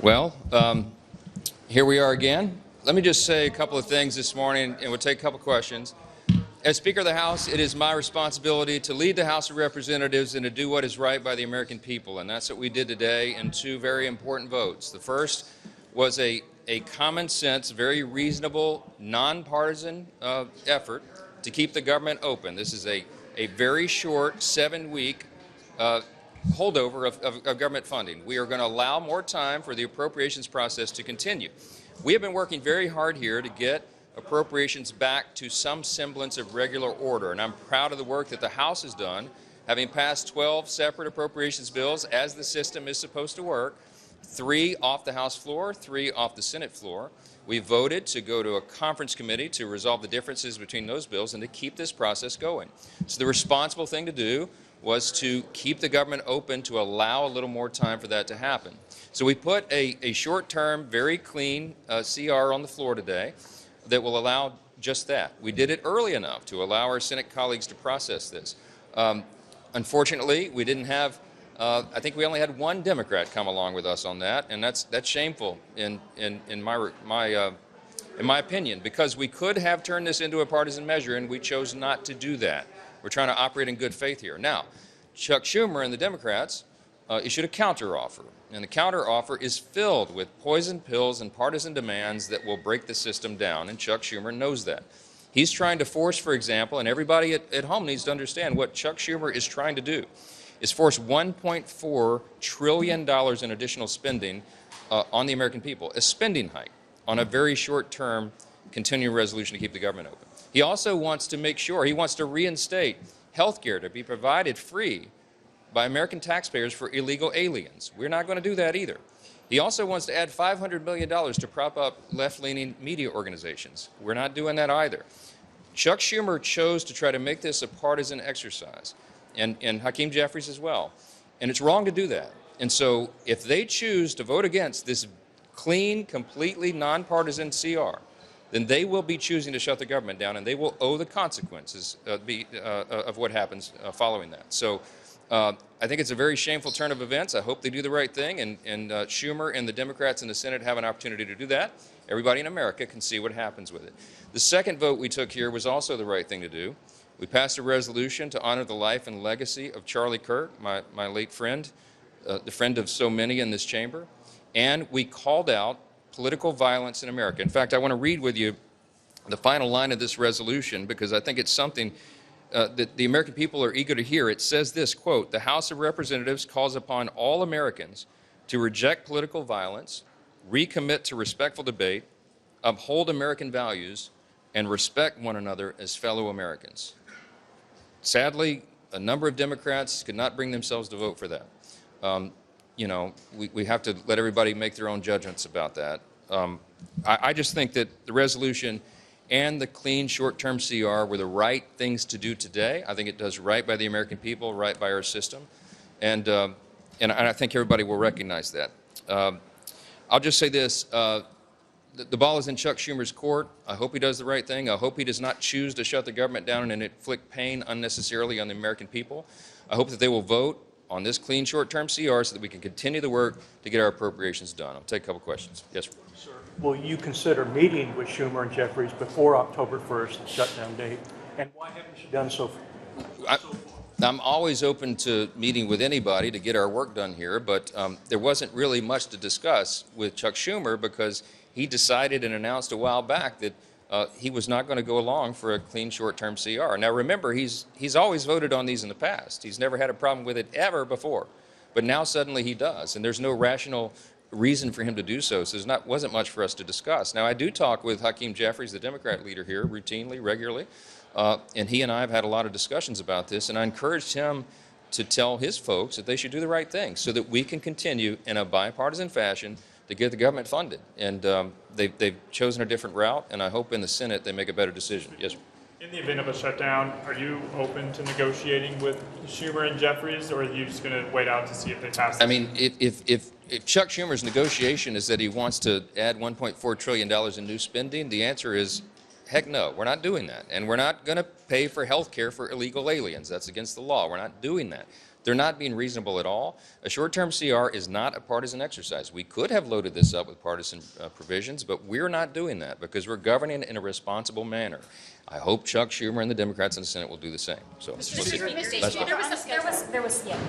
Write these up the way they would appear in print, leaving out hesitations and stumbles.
Well, here we are again. Let me just say a couple of things this morning, and we'll take a couple of questions. As Speaker of the House, it is my responsibility to lead the House of Representatives and to do what is right by the American people, and that's what we did today in two very important votes. The first was a common sense, very reasonable, nonpartisan effort to keep the government open. This is a very short 7-week holdover of government funding. We are going to allow more time for the appropriations process to continue. We have been working very hard here to get appropriations back to some semblance of regular order, and I'm proud of the work that the House has done, having passed 12 separate appropriations bills as the system is supposed to work, 3 off the House floor, 3 off the Senate floor. We voted to go to a conference committee to resolve the differences between those bills and to keep this process going. So the responsible thing to do was to keep the government open to allow a little more time for that to happen. So we put a short-term, very clean CR on the floor today that will allow just that. We did it early enough to allow our Senate colleagues to process this. Unfortunately, we didn't have, I think we only had one Democrat come along with us on that, and that's shameful in my opinion, because we could have turned this into a partisan measure, and we chose not to do that. We're trying to operate in good faith here. Now, Chuck Schumer and the Democrats issued a counteroffer, and the counteroffer is filled with poison pills and partisan demands that will break the system down, and Chuck Schumer knows that. He's trying to force, for example, and everybody at home needs to understand what Chuck Schumer is trying to do, is force $1.4 trillion in additional spending on the American people, a spending hike on a very short-term continuing resolution to keep the government open. He also wants to make sure, he wants to reinstate health care to be provided free by American taxpayers for illegal aliens. We're not going to do that either. He also wants to add $500 million to prop up left-leaning media organizations. We're not doing that either. Chuck Schumer chose to try to make this a partisan exercise, and Hakeem Jeffries as well. And it's wrong to do that. And so if they choose to vote against this clean, completely nonpartisan CR, then they will be choosing to shut the government down, and they will owe the consequences of what happens following that. So I think it's a very shameful turn of events. I hope they do the right thing, and Schumer and the Democrats in the Senate have an opportunity to do that. Everybody in America can see what happens with it. The second vote we took here was also the right thing to do. We passed a resolution to honor the life and legacy of Charlie Kirk, my late friend, the friend of so many in this chamber, and we called out political violence in America. In fact, I want to read with you the final line of this resolution because I think it's something that the American people are eager to hear. It says this, quote, "The House of Representatives calls upon all Americans to reject political violence, recommit to respectful debate, uphold American values, and respect one another as fellow Americans." Sadly, a number of Democrats could not bring themselves to vote for that. You know, we have to let everybody make their own judgments about that. I just think that the resolution and the clean short-term CR were the right things to do today. I think it does right by the American people, right by our system, and I think everybody will recognize that. I'll just say this. The ball is in Chuck Schumer's court. I hope he does the right thing. I hope he does not choose to shut the government down and inflict pain unnecessarily on the American people. I hope that they will vote on this clean short-term CR so that we can continue the work to get our appropriations done. I'll take a couple questions. Yes, sir. Will you consider meeting with Schumer and Jeffries before October 1st, the shutdown date? And why haven't you done so far? I'm always open to meeting with anybody to get our work done here, but there wasn't really much to discuss with Chuck Schumer because he decided and announced a while back that he was not going to go along for a clean short-term CR. Now remember, he's always voted on these in the past. He's never had a problem with it ever before. But now suddenly he does, and there's no rational reason for him to do so, so there wasn't much for us to discuss. Now I do talk with Hakeem Jeffries, the Democrat leader here, routinely, regularly, and he and I have had a lot of discussions about this, and I encouraged him to tell his folks that they should do the right thing so that we can continue in a bipartisan fashion to get the government funded. And they've chosen a different route, and I hope in the Senate they make a better decision. Yes, sir. In the event of a shutdown, are you open to negotiating with Schumer and Jeffries, or are you just going to wait out to see if they pass this? I mean, if Chuck Schumer's negotiation is that he wants to add $1.4 trillion in new spending, the answer is heck no, we're not doing that. And we're not going to pay for health care for illegal aliens. That's against the law. We're not doing that. They're not being reasonable at all. A short-term CR is not a partisan exercise. We could have loaded this up with partisan provisions, but we're not doing that because we're governing in a responsible manner. I hope Chuck Schumer and the Democrats in the Senate will do the same. So we'll see.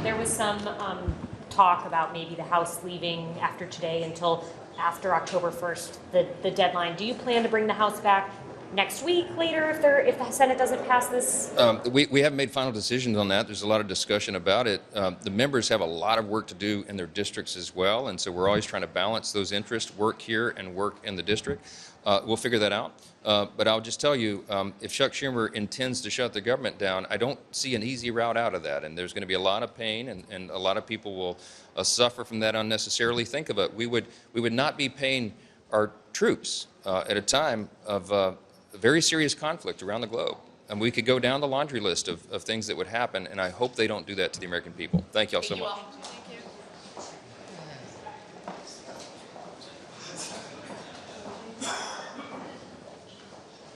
There was some talk about maybe the House leaving after today until after October 1st, the deadline. Do you plan to bring the House back next week, later, if the Senate doesn't pass this? We haven't made final decisions on that. There's a lot of discussion about it. The members have a lot of work to do in their districts as well, and so we're always trying to balance those interests, work here and work in the district. We'll figure that out. But I'll just tell you, if Chuck Schumer intends to shut the government down, I don't see an easy route out of that, and there's going to be a lot of pain, and a lot of people will suffer from that unnecessarily. Think of it. We would not be paying our troops at a time of very serious conflict around the globe. And we could go down the laundry list of things that would happen, and I hope they don't do that to the American people. Thank you all so much.